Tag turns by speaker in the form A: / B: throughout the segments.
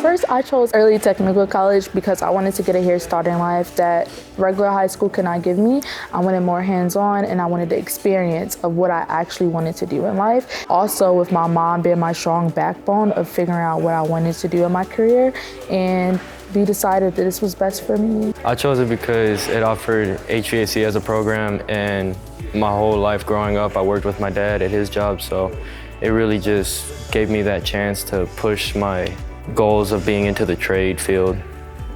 A: First, I chose early technical college because I wanted to get a hair start in life that regular high school could not give me. I wanted more hands-on and I wanted the experience of what I actually wanted to do in life. Also, with my mom being my strong backbone of figuring out what I wanted to do in my career, and we decided that this was best for me.
B: I chose it because it offered HVAC as a program, and my whole life growing up, I worked with my dad at his job, so it really just gave me that chance to push my goals of being into the trade field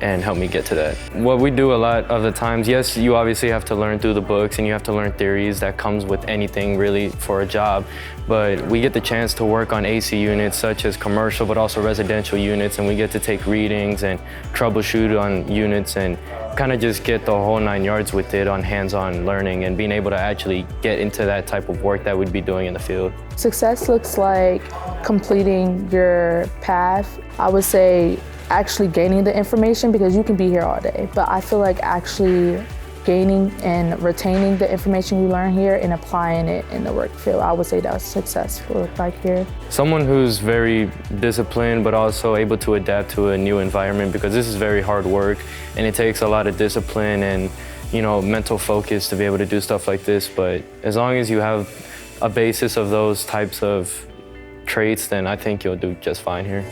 B: and help me get to that. What we do a lot of the times, yes, you obviously have to learn through the books and you have to learn theories. That comes with anything really for a job, but we get the chance to work on AC units such as commercial but also residential units, and we get to take readings and troubleshoot on units and kind of just get the whole 9 yards with it on hands-on learning and being able to actually get into that type of work that we'd be doing in the field. Success
A: looks like completing your path. I would say actually gaining the information, because you can be here all day, but I feel like actually gaining and retaining the information you learn here and applying it in the work field, I would say that's successful like here.
B: Someone who's very disciplined but also able to adapt to a new environment, because this is very hard work and it takes a lot of discipline and mental focus to be able to do stuff like this. But as long as you have a basis of those types of traits, then I think you'll do just fine here.